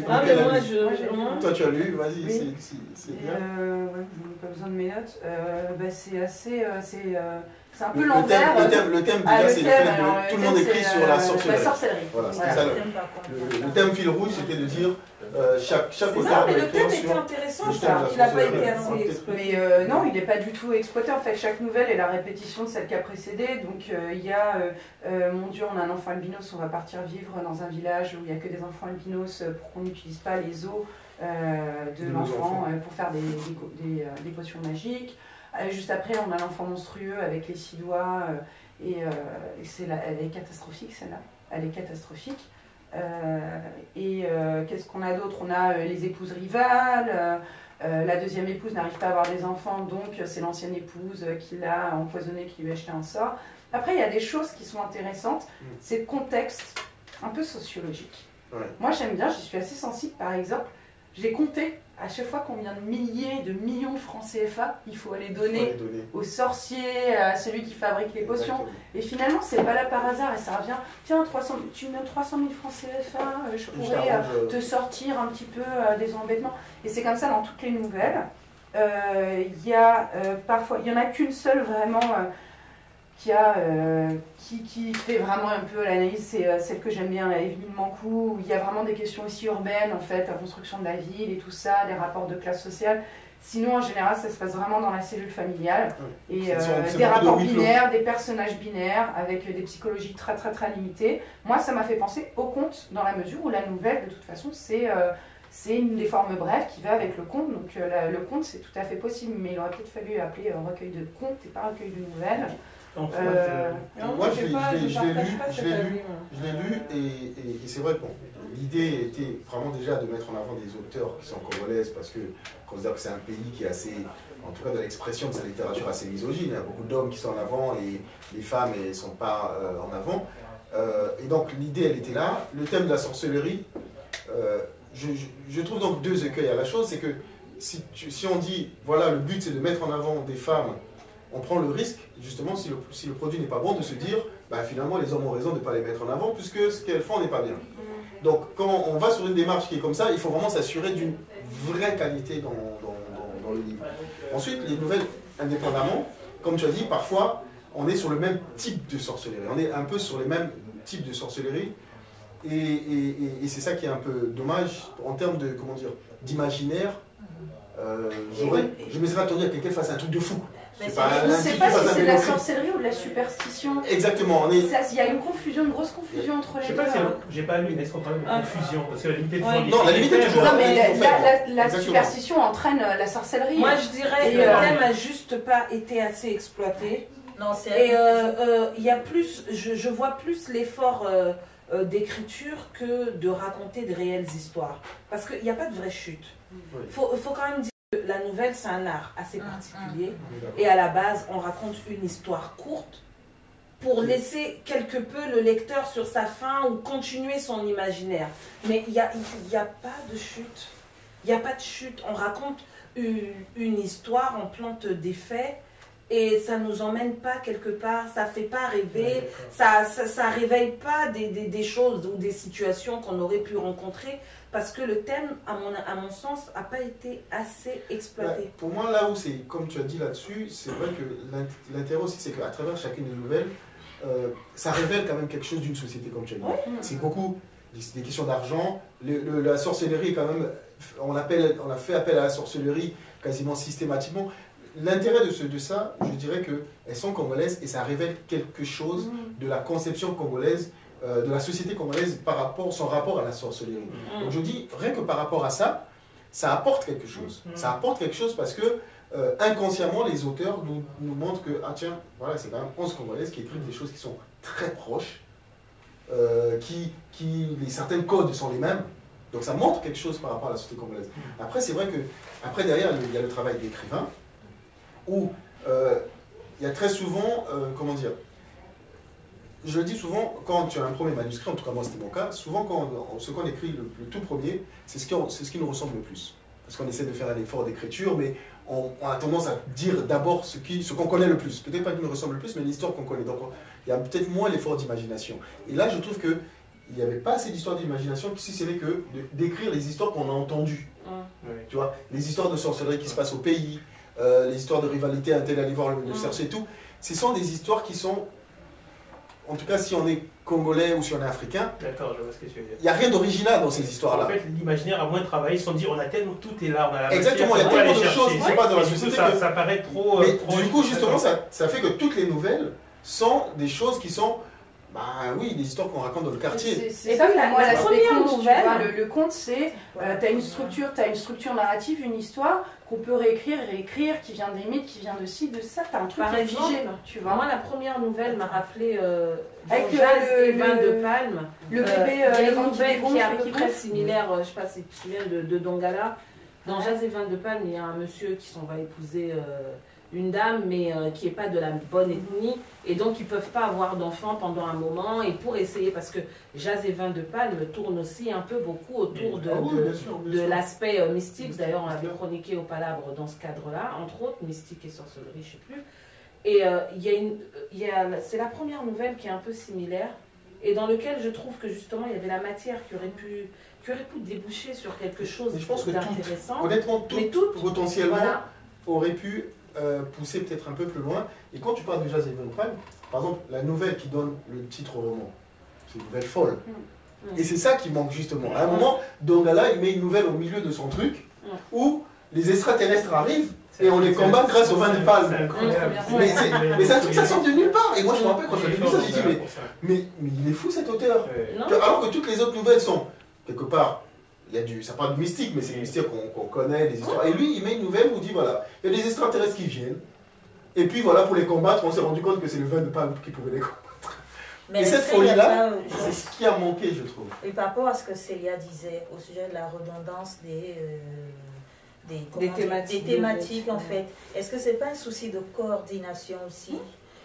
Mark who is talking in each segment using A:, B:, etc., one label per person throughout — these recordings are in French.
A: Ah, mais moi,
B: Toi, tu as lu, vas-y,
C: oui.
B: c'est bien.
C: Ouais, je n'ai pas besoin de mes notes. C'est assez. C'est un peu
B: Le
C: l'envers.
B: thème déjà, c'est le fait que tout le monde écrit sur la sorcellerie.
C: La sorcellerie.
B: Voilà, c'était ça. Le thème fil rouge, c'était de dire chaque auteur.
A: Mais le thème était intéressant, je trouve qu'il n'a pas été assez exploité.
C: Mais non, il n'est pas du tout exploité. En fait, chaque nouvelle est la répétition de celle qui a précédé. Donc, il y a mon Dieu, on a un enfant albinos, on va partir vivre dans un village où il n'y a que des enfants albinos pour qu'on n'utilise pas les os de l'enfant pour faire des potions magiques. Juste après, on a l'enfant monstrueux avec les 6 doigts, et elle est catastrophique celle-là. Elle est catastrophique. Qu'est-ce qu'on a d'autre? On a les épouses rivales. La deuxième épouse n'arrive pas à avoir des enfants, donc c'est l'ancienne épouse qui l'a empoisonné, qui lui a acheté un sort. Après, il y a des choses qui sont intéressantes. C'est le contexte un peu sociologique. Ouais. Moi, j'aime bien, j'y suis assez sensible. Par exemple, j'ai compté à chaque fois combien de milliers, de millions de francs CFA il faut aller donner aux sorciers, à celui qui fabrique les potions. Exactement. Et finalement, c'est pas là par hasard et ça revient. Tiens, tu me donnes 300 000 francs CFA, je pourrais te sortir un petit peu des embêtements. Et c'est comme ça dans toutes les nouvelles. Il y a parfois, il y en a qu'une seule vraiment qui fait vraiment un peu l'analyse, c'est celle que j'aime bien, Evelyne Mancou, où il y a vraiment des questions aussi urbaines, en fait, la construction de la ville et tout ça, des rapports de classe sociale. Sinon, en général, ça se passe vraiment dans la cellule familiale, et des rapports binaires, des personnages binaires, avec des psychologies très limitées. Moi, ça m'a fait penser au conte, dans la mesure où la nouvelle, de toute façon, c'est une des formes brèves qui va avec le conte, donc le conte, c'est tout à fait possible, mais il aurait peut-être fallu appeler recueil de contes et pas recueil de nouvelles.
B: Moi, je l'ai lu et c'est vrai que l'idée était vraiment déjà de mettre en avant des auteurs qui sont congolaises parce que on considère que c'est un pays qui est assez, en tout cas dans l'expression de sa littérature, assez misogyne. Il y a beaucoup d'hommes qui sont en avant et les femmes ne sont pas en avant. Et donc l'idée, elle était là. Le thème de la sorcellerie, je trouve donc 2 écueils à la chose. C'est que si on dit, voilà, le but c'est de mettre en avant des femmes, on prend le risque, justement, si le produit n'est pas bon, de se dire, bah, finalement, les hommes ont raison de ne pas les mettre en avant, puisque ce qu'elles font n'est pas bien. Donc, quand on va sur une démarche qui est comme ça, il faut vraiment s'assurer d'une vraie qualité dans le livre. Ensuite, les nouvelles, indépendamment, comme tu as dit, parfois, on est sur le même type de sorcellerie. On est un peu sur les mêmes types de sorcellerie. Et c'est ça qui est un peu dommage, en termes de, comment dire, d'imaginaire. Je m'essaierais à te dire que quelqu'un fasse un truc de fou.
C: Je ne sais pas si c'est de la sorcellerie ou de la superstition.
B: Exactement.
C: Il y a une grosse confusion entre les deux.
D: J'ai pas lu, mais est-ce qu'on parle de confusion? Parce que la limite est toujours...
B: Non, la limite est toujours...
C: Non, mais la superstition entraîne la sorcellerie.
A: Moi, je dirais que le thème n'a juste pas été assez exploité.
E: Non,
A: et il y a plus, je vois plus l'effort d'écriture que de raconter de réelles histoires. Parce qu'il n'y a pas de vraie chute. Il faut quand même dire que la nouvelle, c'est un art assez particulier. Et à la base, on raconte une histoire courte pour laisser quelque peu le lecteur sur sa faim ou continuer son imaginaire. Mais il n'y a pas de chute. Il n'y a pas de chute. On raconte une histoire, on plante des faits. Et ça ne nous emmène pas quelque part, ça ne fait pas rêver, ça réveille pas des choses ou des situations qu'on aurait pu rencontrer, parce que le thème, à mon sens, n'a pas été assez exploité.
B: Pour moi, là où c'est, comme tu as dit là-dessus, c'est vrai que l'intérêt aussi, c'est qu'à travers chacune des nouvelles, ça révèle quand même quelque chose d'une société, comme tu as dit. Ouais. C'est beaucoup des questions d'argent, la sorcellerie, quand même, on a fait appel à la sorcellerie quasiment systématiquement. L'intérêt de ça, je dirais qu'elles sont congolaises et ça révèle quelque chose de la conception congolaise, de la société congolaise par rapport, son rapport à la sorcellerie. Donc je dis, rien que par rapport à ça, ça apporte quelque chose. Ça apporte quelque chose parce que inconsciemment, les auteurs nous montrent que, ah tiens, voilà, c'est quand même 11 congolaises qui écrivent des choses qui sont très proches, certains codes sont les mêmes. Donc ça montre quelque chose par rapport à la société congolaise. Après, c'est vrai que, après derrière, il y a le travail d'écrivain, où il y a très souvent, comment dire, je le dis souvent, quand tu as un premier manuscrit, en tout cas moi c'était mon cas, souvent ce qu'on écrit le tout premier, c'est ce qui nous ressemble le plus. Parce qu'on essaie de faire un effort d'écriture, mais on a tendance à dire d'abord ce qu'on connaît le plus. Peut-être pas qui nous ressemble le plus, mais l'histoire qu'on connaît. Donc il y a peut-être moins l'effort d'imagination. Et là je trouve que il n'y avait pas assez d'histoires d'imagination, si ce n'est que d'écrire les histoires qu'on a entendues. Tu vois, les histoires de sorcellerie qui se passent au pays, les histoires de rivalité, un tel aller voir le chercher et tout. Ce sont des histoires qui sont, en tout cas si on est congolais ou si on est africain,
D: d'accord, je vois ce que tu veux dire.
B: Il n'y a rien d'original dans ces histoires-là.
D: En fait, l'imaginaire a moins de travail, ils se sont dit, on a tellement, tout est là, on a la
B: exactement, il y a tellement de choses qui se passent dans la société.
D: Ça paraît trop...
B: Mais du coup, justement, ça fait que toutes les nouvelles sont des choses qui sont... Bah oui, des histoires qu'on raconte dans le quartier.
C: C'est ça, moi, la première nouvelle, le conte, c'est, tu as une structure narrative, une histoire qu'on peut réécrire, qui vient des mythes, qui vient de ci, de ça, tu as un truc figé, tu vois.
A: Moi, la première nouvelle m'a rappelé avec le vin de Palme.
C: Le bébé,
A: il y a une nouvelle qui est à peu près similaire, je ne sais pas si tu te souviens de Dongala. Dans Jazz et vin de Palme, il y a un monsieur qui va épouser une dame, mais qui n'est pas de la bonne ethnie, et donc ils ne peuvent pas avoir d'enfants pendant un moment, et pour essayer, parce que Jazz et vin de Palme tourne aussi un peu beaucoup autour de l'aspect mystique, d'ailleurs on l'avait chroniqué au Palabre dans ce cadre-là, entre autres, mystique et sorcellerie, je ne sais plus, et c'est la première nouvelle qui est un peu similaire, et dans lequel je trouve que justement il y avait la matière qui aurait pu déboucher sur quelque chose d'intéressant.
B: Honnêtement, tout potentiellement aurait pu pousser peut-être un peu plus loin. Et quand tu parles de Jazz et Van Palm, par exemple, la nouvelle qui donne le titre au roman, c'est une nouvelle folle. Et c'est ça qui manque justement. À un moment, Dongala, il met une nouvelle au milieu de son truc, où les extraterrestres arrivent, et on les combat grâce au vin de palme. Mais c'est un truc, ça sort de nulle part. Et moi, je me rappelle quand j'avais lu ça, j'ai dit, mais il est fou cet auteur. Alors que toutes les autres nouvelles sont, quelque part, ça parle de mystique, mais c'est des mystiques qu'on connaît, des histoires. Et lui, il met une nouvelle où il dit, voilà, il y a des extraterrestres qui viennent. Et puis voilà, pour les combattre, on s'est rendu compte que c'est le vin de palme qui pouvait les combattre. Mais et cette folie-là, c'est ce qui a manqué, je trouve.
E: Et par rapport à ce que Célia disait au sujet de la redondance des thématiques, en fait, est-ce que c'est pas un souci de coordination aussi?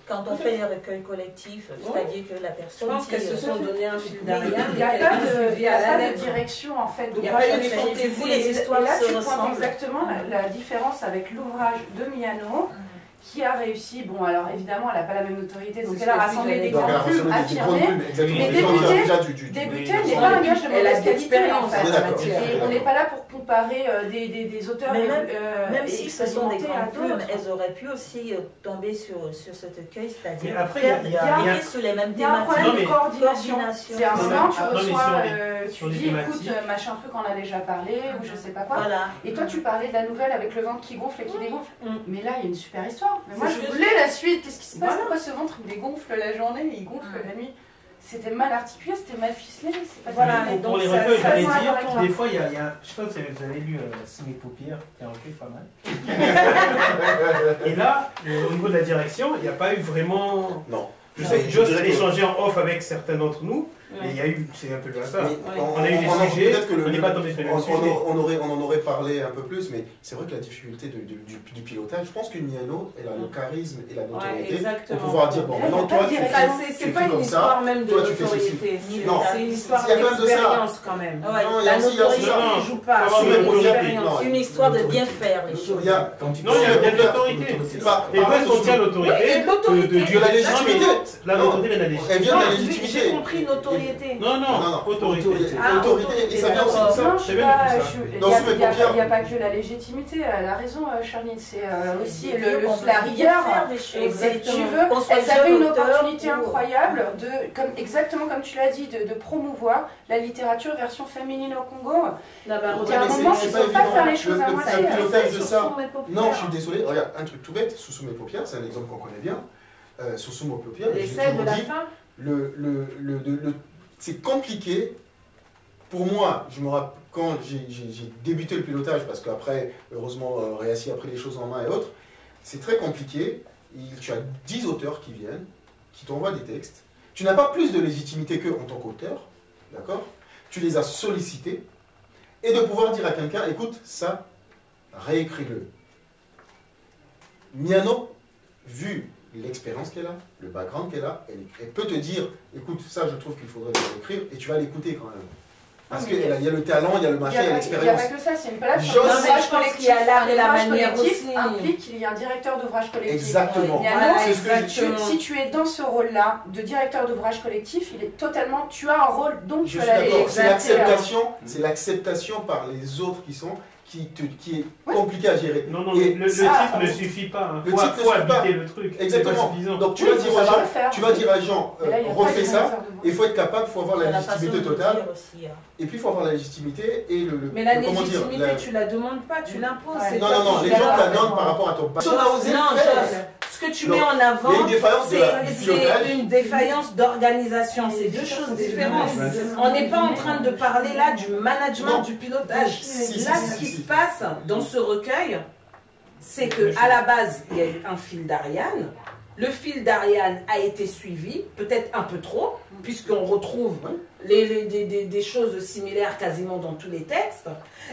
E: Quand on fait des recueils collectifs, c'est-à-dire que la personne...
A: Je pense qu'elles se sont donné un fil d'Ariane.
C: Il n'y a pas de direction, en fait.
A: Il n'y a pas eu de fantaisie.
C: Les histoires se ressemblent. Tu pointes exactement la différence avec l'ouvrage de Miano, qui a réussi, bon alors évidemment elle n'a pas la même notoriété, donc elle a rassemblé des grandes plumes affirmées, mais débuter n'est pas un gage de mauvaise qualité en fait. Et on n'est pas là pour comparer des auteurs,
E: même si ce sont des grandes plumes, elles auraient pu aussi tomber sur cet recueil, c'est-à-dire faire sur les mêmes thématiques.
C: Il y a un problème de coordination. C'est un moment, tu reçois, tu dis écoute, machin truc, on a déjà parlé, ou je sais pas quoi, et toi tu parlais de la nouvelle avec le ventre qui gonfle et qui dégonfle, mais là il y a une super histoire. Mais moi je voulais la suite. Qu'est-ce qui se passe? Pourquoi ce ventre il dégonfle la journée et il gonfle la nuit? C'était mal articulé, c'était mal ficelé.
D: Voilà. Pour les recueils, j'allais dire, des fois il y a. Je sais pas si vous avez lu Sous mes paupières, qui est un recueil pas mal. Et là, au niveau de la direction, il n'y a pas eu vraiment.
B: Non.
D: Je sais que Joss a échangé en off avec certains d'entre nous, mais il y a eu, c'est un peu le hasard. On a eu des sujets, on n'est pas tombé sur les mêmes sujets.
B: On en aurait parlé un peu plus, mais c'est vrai que la difficulté du pilotage, je pense qu'une Miano, elle a le charisme et la notoriété pour pouvoir dire, bon, maintenant toi tu
A: c'est pas une histoire même de notoriété, c'est une histoire d'expérience quand même. La notoriété ne joue pas,
E: c'est une histoire de bien faire les choses.
D: Non, il y a bien de l'autorité. Et moi, on tient l'autorité de la légitimité. La notoriété et la légitimité.
B: Elle vient de la légitimité.
A: J'ai compris notoriété.
D: Non, autorité.
B: Autorité, et ça vient aussi de ça.
C: Il n'y a pas que la légitimité. Elle a raison, Charline. C'est aussi la rigueur. Exactement. Elles avaient une opportunité incroyable, exactement comme tu l'as dit, de promouvoir la littérature version féminine au Congo. Il y a un moment, il ne faut pas faire les choses à moitié.
B: Le pilotage de ça. Non, je suis désolé. Regarde, un truc tout bête, Sous mes paupières, c'est un exemple qu'on connaît bien. Sous mes paupières,
A: l'essai de la fin.
B: C'est compliqué. Pour moi, je me rappelle quand j'ai débuté le pilotage, parce qu'après, heureusement, Réassi a pris les choses en main et autres, c'est très compliqué. Tu as 10 auteurs qui viennent, qui t'envoient des textes. Tu n'as pas plus de légitimité qu'eux en tant qu'auteur, d'accord? Tu les as sollicités, et de pouvoir dire à quelqu'un, écoute, ça, réécris-le. Miano, vu l'expérience qu'elle a, le background qu'elle a, elle peut te dire, écoute, ça je trouve qu'il faudrait l'écrire, et tu vas l'écouter quand même. Parce qu'il y a le talent, il y a le machin, il y a l'expérience.
C: Il n'y a pas que ça, c'est une plateforme.
A: Je pense qu'il y a l'art et la manière aussi.
C: Implique qu'il y a un directeur d'ouvrage collectif.
B: Exactement.
C: Si tu es dans ce rôle-là de directeur d'ouvrage collectif, il est totalement. Tu as un rôle, donc tu as la
B: c'est l'acceptation par les autres qui est compliqué à gérer.
D: Non, le titre ne suffit pas. Il faut habiter le truc.
B: Exactement. Donc tu vas dire à Jean, refais ça, il faut être capable, il faut avoir la légitimité totale. Et puis il faut avoir la légitimité et le.
A: Mais la légitimité, tu la demandes pas, tu l'imposes.
B: Non, les gens te la donnent par rapport à ton passé.
A: Ce que tu mets en avant, c'est une défaillance d'organisation. C'est deux choses différentes. On n'est pas en train de parler là du management, du pilotage. Là, ce qui se passe dans ce recueil, c'est qu'à la base, il y a eu un fil d'Ariane. Le fil d'Ariane a été suivi, peut-être un peu trop, puisqu'on retrouve des choses similaires quasiment dans tous les textes.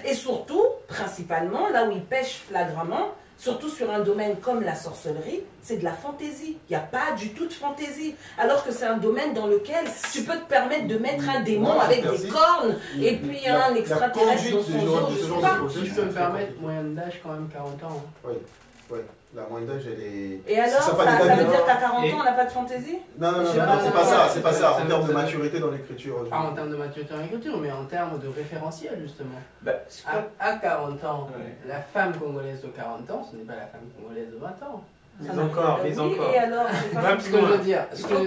A: Et surtout, principalement, là où il pêche flagramment, surtout sur un domaine comme la sorcellerie, c'est de la fantaisie. Il n'y a pas du tout de fantaisie. Alors que c'est un domaine dans lequel tu peux te permettre de mettre un démon avec des cornes et puis un extraterrestre dans son dos.
F: Si je peux me permettre, moyenne d'âge quand même 40 ans.
B: Oui. La moyenne d'âge, elle est...
A: Et alors, ça veut dire qu'à 40 ans, on n'a pas de fantaisie?
B: Non, c'est pas ça. En termes de maturité dans l'écriture.
F: Pas en termes de maturité dans l'écriture, mais en termes de référentiel, justement. À 40 ans, la femme congolaise de 40 ans, ce n'est pas la femme congolaise de 20 ans.
D: Mais encore.
A: Et alors,
F: ce que je veux dire.
A: Il faut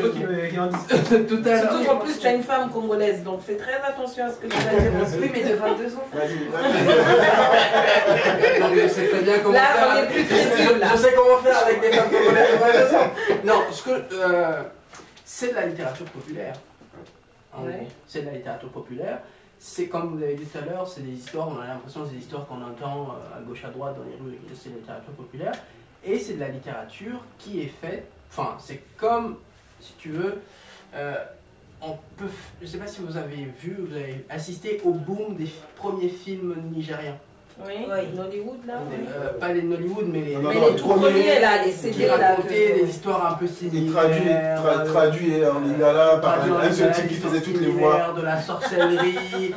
D: qu'il en dise.
F: Tout à l'heure.
A: Surtout en plus, tu as une femme congolaise, donc fais très attention à ce que tu vas dire.
C: Oui, mais de 22 ans.
F: Non, mais je sais très bien comment
A: là,
F: faire.
A: On est plus crédible, là.
F: Je sais comment faire avec des femmes congolaises de 22 ans. Non, c'est de la littérature populaire. C'est de la littérature populaire. C'est comme vous l'avez dit tout à l'heure, c'est des histoires, on a l'impression que c'est des histoires qu'on entend à gauche à droite dans les rues, c'est de la littérature populaire. Et c'est de la littérature qui est faite, enfin c'est comme, si tu veux, on peut, je ne sais pas si vous avez vu, vous avez assisté au boom des premiers films nigériens.
A: Oui, Nollywood là.
F: Pas les Nollywood, mais les
A: tout premiers là, les CD
F: qui racontaient des histoires un peu similaires.
B: Traduit en lingala par un seul type qui faisait toutes les voix.
F: De la sorcellerie.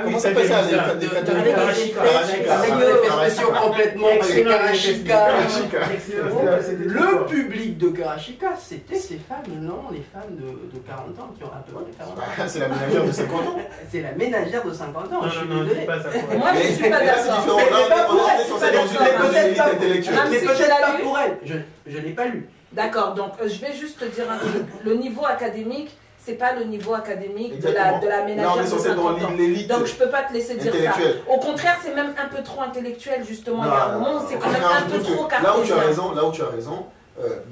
B: Comment ça s'appelle ça?
F: Avec des expressions complètement Karachika. Le public de Karachika, c'était ces femmes, non, les femmes de 40 ans qui ont à peu près 40 ans.
B: C'est la ménagère de 50 ans.
F: C'est la ménagère de 50 ans, je suis désolé.
A: Moi je suis pas d'accord.
B: On est censé dans une élite intellectuelle.
F: Mais peut-être pas pour elle. Je l'ai pas lu.
A: D'accord, donc je vais juste te dire un truc. Le niveau académique, c'est pas le niveau académique de la ménagère de 50 ans. Donc je peux pas te laisser dire ça. Au contraire, c'est même un peu trop intellectuel justement. Il y a un moment où c'est quand même un peu trop cartésien.
B: Là où tu as raison,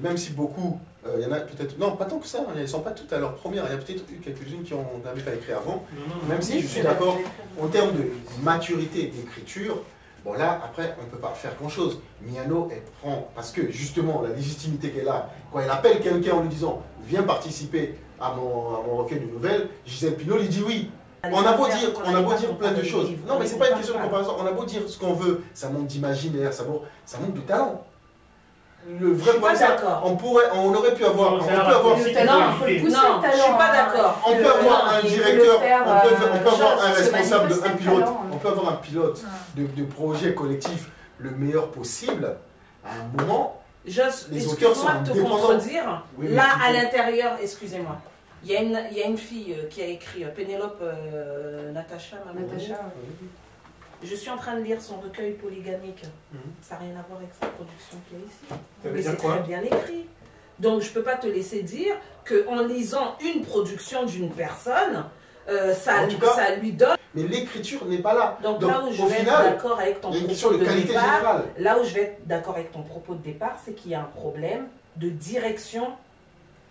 B: même si beaucoup, il y en a peut-être, non pas tant que ça, elles ne sont pas toutes à leur première, il y a peut-être eu quelques-unes qui ont pas écrit avant, même si je suis d'accord, en termes de maturité d'écriture, bon là, après, on ne peut pas faire grand-chose. Miano, elle prend, parce que justement, la légitimité qu'elle a, quand elle appelle quelqu'un en lui disant « Viens participer à mon recueil de nouvelles », Gisèle Pignol, il dit oui. On a beau dire plein de choses. Non, mais c'est pas une question de comparaison. On a beau dire ce qu'on veut, ça manque d'imaginaire, ça manque de talent. Le vrai point, on aurait pu avoir.
A: Non, je suis pas d'accord.
B: On peut avoir un directeur, on peut avoir un responsable, un pilote. On peut avoir un pilote de projet collectif le meilleur possible. À un moment, les auteurs sont indépendants.
A: Là, à l'intérieur, excusez-moi. Il y a une fille qui a écrit Pénélope Natacha. Je suis en train de lire son recueil polygamique. Ça n'a rien à voir avec sa production qu'il y a ici. Mais c'est très bien écrit. Donc je ne peux pas te laisser dire qu'en lisant une production d'une personne, ça lui donne...
B: Mais l'écriture n'est pas là.
A: Donc là où je vais être d'accord avec ton propos de départ, c'est qu'il y a un problème de direction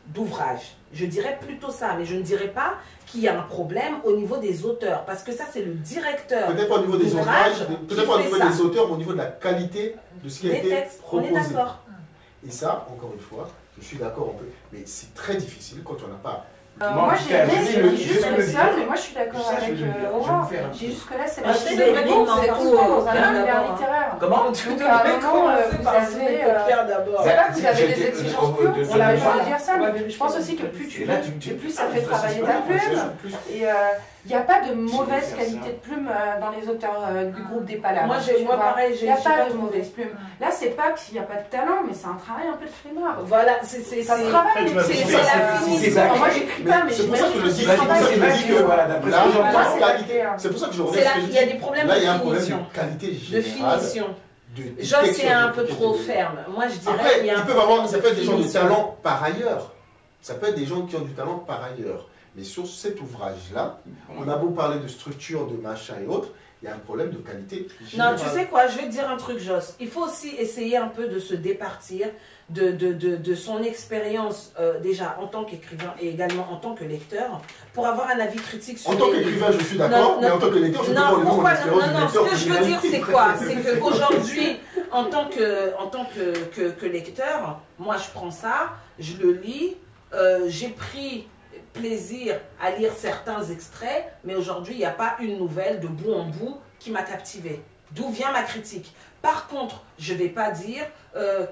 A: d'ouvrage. Je dirais plutôt ça, mais je ne dirais pas qu'il y a un problème au niveau des auteurs, parce que ça c'est le directeur.
B: Peut-être pas au niveau des ouvrages, peut-être pas au niveau des auteurs, mais au niveau de la qualité de ce qui a été proposé.
A: On est d'accord.
B: Et ça, encore une fois, je suis d'accord un peu, mais c'est très difficile quand on n'a pas
C: Moi, j'ai juste le seul, mais moi je suis d'accord avec Aurore. J'ai juste que là, c'est la chute des mots, vous êtes tous dans un univers littéraire.
G: Comment?
C: Donc à un moment, vous avez. C'est pas que vous avez des exigences pures, on n'a pas à dire ça, mais je pense aussi que plus tu lis, plus ça fait travailler ta plume. Et il n'y a pas de mauvaise qualité de plume dans les auteurs du groupe des Palabres.
A: Moi pareil,
C: il n'y a pas de mauvaise plume. Là, c'est pas qu'il n'y a pas de talent, mais c'est un travail un peu de flemmard.
A: Voilà,
C: ça se travaille, c'est la finition. Moi, j'écris pas, mais
B: c'est pour ça que je dis que c'est pour ça que je reviens.
A: Il y a des problèmes de finition.
B: Là, il y a un problème de qualité générale.
A: Joss, c'est un peu trop ferme. Moi, je dirais.
B: Après, ils peuvent avoir, ça peut être des gens de talent par ailleurs. Ça peut être des gens qui ont du talent par ailleurs. Mais sur cet ouvrage-là, on a beau parler de structure, de machin et autres, il y a un problème de qualité générale.
A: Non, tu sais quoi, je vais te dire un truc, Joss. Il faut aussi essayer un peu de se départir de son expérience, déjà en tant qu'écrivain et également en tant que lecteur, pour avoir un avis critique sur.
B: En tant qu'écrivain, je suis d'accord, mais en tant que lecteur, je peux pas
A: mon expérience de lecteur. Ce que je veux dire, c'est quoi? C'est qu'aujourd'hui, en tant que lecteur, moi je prends ça, je le lis, j'ai pris plaisir à lire certains extraits, mais aujourd'hui, il n'y a pas une nouvelle de bout en bout qui m'a captivé. D'où vient ma critique? Par contre, je ne vais pas dire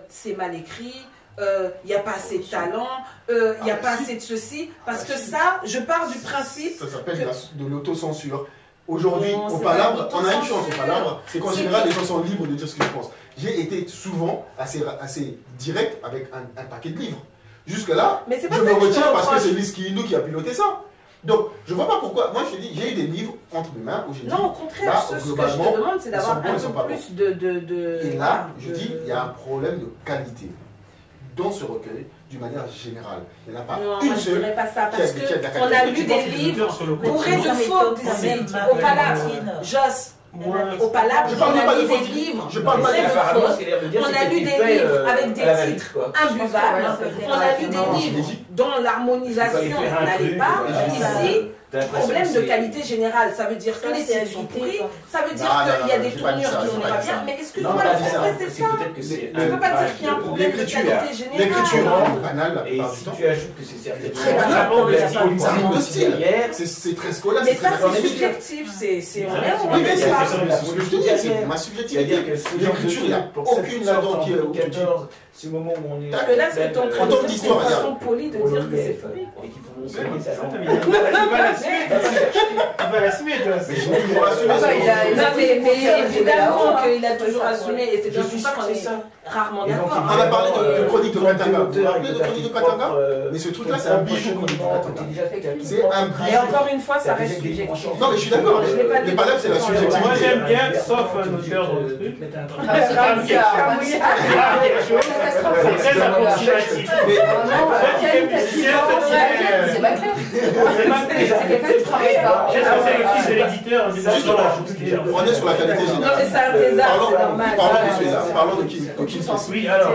A: c'est mal écrit, il n'y a pas assez de talent, il n'y a pas assez de ceci, parce que ça, je pars du principe...
B: Ça s'appelle de l'autocensure. Aujourd'hui, au Palabre, on a une chance au Palabre, c'est qu'en général, les gens sont libres de dire ce qu'ils pensent. J'ai été souvent assez direct avec un paquet de livres. Jusque-là, je me retiens parce que c'est Liski Hindou qui a piloté ça. Donc, je ne vois pas pourquoi. Moi, je te dis, j'ai eu des livres entre mes mains où j'ai dit.
A: Non, au contraire,
B: là,
A: ce que je te demande, c'est d'avoir un peu plus de.
B: Et là, je dis, il y a un problème de qualité dans ce recueil, d'une manière générale. Il n'y en a pas une seule.
A: Je ne dirais pas ça, parce qu'on a lu des livres bourrés de fautes ici, au Palabre. Joss. Au Palabre, on a lu des livres, on a lu des livres avec des titres imbuvables, on a lu des livres dont l'harmonisation n'allait pas. Ici, problème de qualité générale, ça veut dire que les titres sont pourris, ça veut dire qu'il y a des tournures qui sont pas bien, mais excuse-moi, le français c'est ça. Je ne peux pas dire qu'il y a un problème de qualité générale.
B: L'écriture banale la plupart du temps.
G: Si tu ajoutes que c'est certainement
B: très banal, ça manque de style. C'est très scolaire.
A: Mais ça c'est subjectif, c'est
B: oui, mais c'est ce que je te dis, c'est ma subjectivité. L'écriture, il n'y a aucune là-dedans qui est 14.
G: C'est le moment où on est.
A: Parce que là, c'est ton façon polie de dire que c'est faux.
G: Et qu'il faut montrer ça.
D: Il va l'assumer,
A: mais évidemment qu'il a toujours assumé, et c'est pour ça qu'on est rarement d'accord.
B: On a parlé de Chronique de Katanga. Vous vous rappelez de Chronique de Katanga? Mais ce truc-là, c'est un bijou, Chronique de Katanga. C'est un bijou.
A: Et encore une fois, ça reste subjectif.
B: Non, mais je suis d'accord. Les palabres, c'est la subjectivité.
D: Moi, j'aime bien, sauf un auteur de truc. C'est très approximatif.
C: C'est pas clair. C'est quelqu'un qui travaille pas.
D: J'ai c'est le fils de l'éditeur.
B: On est sur la qualité générale.
A: Non, mais c'est un désastre, c'est normal.
B: Parlons de qui?
D: Oui, alors.